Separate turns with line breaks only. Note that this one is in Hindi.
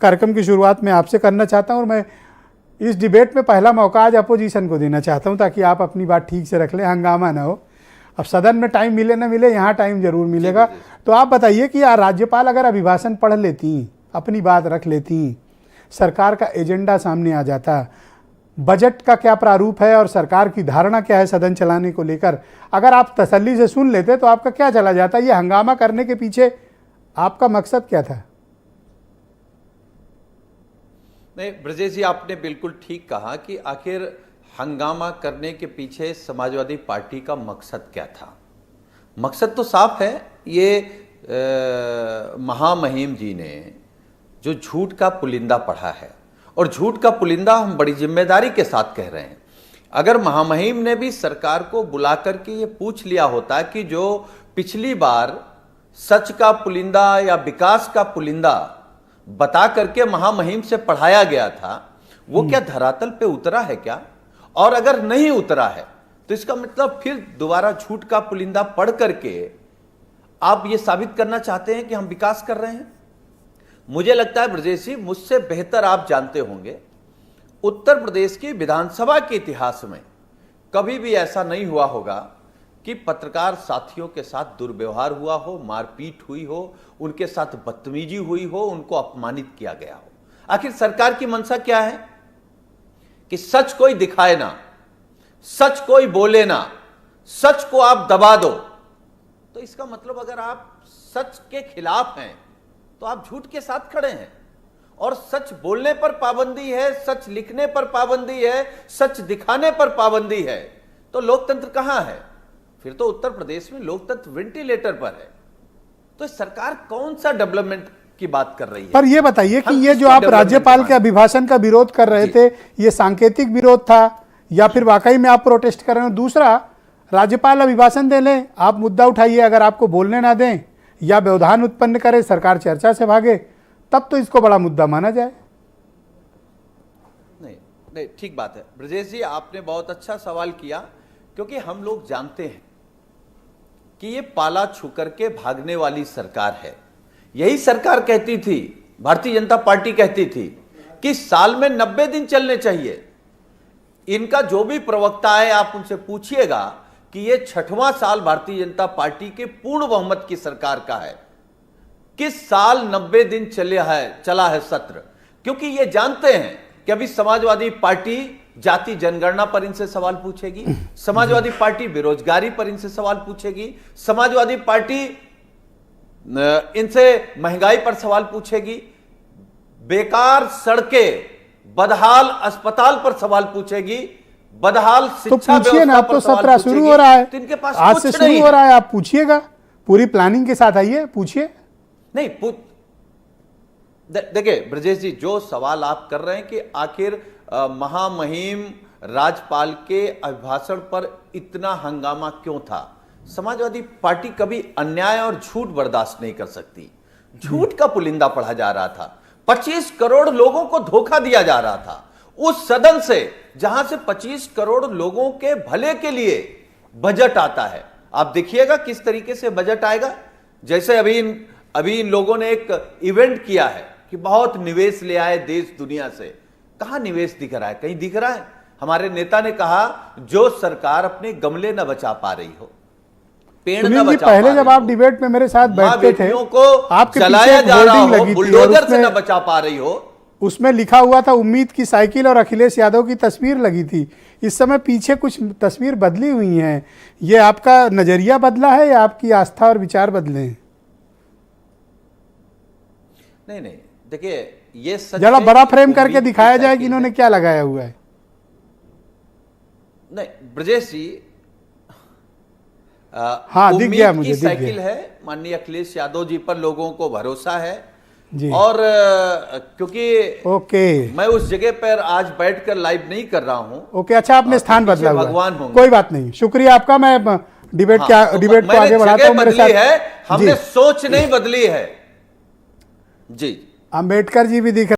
कार्यक्रम की शुरुआत में आपसे करना चाहता हूं और मैं इस डिबेट में पहला मौका आज अपोजिशन को देना चाहता हूं ताकि आप अपनी बात ठीक से रख लें, हंगामा ना हो। अब सदन में टाइम मिले ना मिले, यहाँ टाइम जरूर मिलेगा। तो आप बताइए कि यार राज्यपाल अगर अभिभाषण पढ़ लेती, अपनी बात रख लेती, सरकार का एजेंडा सामने आ जाता, बजट का क्या प्रारूप है और सरकार की धारणा क्या है सदन चलाने को लेकर, अगर आप तसल्ली से सुन लेते तो आपका क्या चला जाता? ये हंगामा करने के पीछे आपका मकसद क्या था?
नहीं ब्रजेश जी, आपने बिल्कुल ठीक कहा कि आखिर हंगामा करने के पीछे समाजवादी पार्टी का मकसद क्या था। मकसद तो साफ है। ये महामहिम जी ने जो झूठ का पुलिंदा पढ़ा है, और झूठ का पुलिंदा हम बड़ी जिम्मेदारी के साथ कह रहे हैं। अगर महामहिम ने भी सरकार को बुला करके ये पूछ लिया होता कि जो पिछली बार सच का पुलिंदा या विकास का पुलिंदा बता करके महामहिम से पढ़ाया गया था, वो क्या धरातल पे उतरा है क्या? और अगर नहीं उतरा है तो इसका मतलब फिर दोबारा झूठ का पुलिंदा पढ़ करके आप ये साबित करना चाहते हैं कि हम विकास कर रहे हैं। मुझे लगता है ब्रजेश जी, मुझसे बेहतर आप जानते होंगे, उत्तर प्रदेश की विधानसभा के इतिहास में कभी भी ऐसा नहीं हुआ होगा कि पत्रकार साथियों के साथ दुर्व्यवहार हुआ हो, मारपीट हुई हो, उनके साथ बदतमीजी हुई हो, उनको अपमानित किया गया हो। आखिर सरकार की मंशा क्या है? कि सच कोई दिखाए ना, सच कोई बोले ना, सच को आप दबा दो। तो इसका मतलब अगर आप सच के खिलाफ हैं तो आप झूठ के साथ खड़े हैं। और सच बोलने पर पाबंदी है, सच लिखने पर पाबंदी है, सच दिखाने पर पाबंदी है, तो लोकतंत्र कहां है? फिर तो उत्तर प्रदेश में लोकतंत्र वेंटिलेटर पर है। तो सरकार कौन सा डेवलपमेंट की बात कर रही है?
पर ये बताइए कि ये जो आप राज्यपाल के अभिभाषण का विरोध कर रहे थे, ये सांकेतिक विरोध था या फिर वाकई में आप प्रोटेस्ट कर रहे हो? दूसरा, राज्यपाल अभिभाषण दे लें, आप मुद्दा उठाइए, अगर आपको बोलने ना दें या व्यवधान उत्पन्न करे, सरकार चर्चा से भागे, तब तो इसको बड़ा मुद्दा माना जाए।
नहीं, ठीक बात है ब्रजेश जी, आपने बहुत अच्छा सवाल किया, क्योंकि हम लोग जानते हैं कि ये पाला छू करके भागने वाली सरकार है। यही सरकार कहती थी, भारतीय जनता पार्टी कहती थी कि साल में 90 दिन चलने चाहिए। इनका जो भी प्रवक्ता है, आप उनसे पूछिएगा कि ये 6वां साल भारतीय जनता पार्टी के पूर्ण बहुमत की सरकार का है, किस साल 90 दिन चला है सत्र। क्योंकि ये जानते हैं कि अभी समाजवादी पार्टी जाति जनगणना पर इनसे सवाल पूछेगी, समाजवादी पार्टी बेरोजगारी पर इनसे सवाल पूछेगी, समाजवादी पार्टी इनसे महंगाई पर सवाल पूछेगी, बेकार सड़कें, बदहाल अस्पताल पर सवाल पूछेगी, बदहाल शिक्षा
व्यवस्था
ना,
तो सत्र शुरू हो रहा है,
तो इनके पास
आज से शुरू हो रहा है, आप पूछिएगा, पूरी प्लानिंग के साथ आइए, पूछिए।
नहीं देखिए ब्रजेश जी, जो सवाल आप कर रहे हैं कि आखिर महामहिम राज्यपाल के अभिभाषण पर इतना हंगामा क्यों था, समाजवादी पार्टी कभी अन्याय और झूठ बर्दाश्त नहीं कर सकती। झूठ का पुलिंदा पढ़ा जा रहा था, 25 करोड़ लोगों को धोखा दिया जा रहा था उस सदन से, जहां से 25 करोड़ लोगों के भले के लिए बजट आता है। आप देखिएगा किस तरीके से बजट आएगा। जैसे अभी इन लोगों ने एक इवेंट किया है कि बहुत निवेश ले आए देश दुनिया से। कहां निवेश दिख रहा है? कहीं दिख रहा है? हमारे नेता ने कहा जो सरकार अपने गमले न बचा पा रही हो, पेड़ न बचा पा रही हो,
पहले जब आप डिबेट में मेरे साथ बैठते थे,
को
आपके
चलाया जा रहा हो, बुलडोजर से न बचा पा रही हो,
उसमें लिखा हुआ था उम्मीद की साइकिल और अखिलेश यादव की तस्वीर लगी थी। इस समय पीछे कुछ तस्वीर बदली हुई हैं। ये आपका नजरिया बदला है या आपकी आस्था और विचार बदले हैं?
नहीं, देखिए ये
जरा बड़ा फ्रेम करके दिखाया जाए कि इन्होंने क्या लगाया हुआ है।
नहीं ब्रजेश जी,
हाँ, दिख गया मुझे, दिख
साइकिल
गया।
है, माननीय अखिलेश यादव जी पर लोगों को भरोसा है
जी।
और क्योंकि
ओके,
मैं उस जगह पर आज बैठकर लाइव नहीं कर रहा हूं।
ओके, अच्छा, आपने स्थान बदला हुआ,
भगवान होंगे,
कोई बात नहीं, शुक्रिया आपका। मैं डिबेट को आगे बढ़ाता हूं। मेरे साथ
है, हमने सोच नहीं बदली है जी।
अंबेडकर जी भी दिख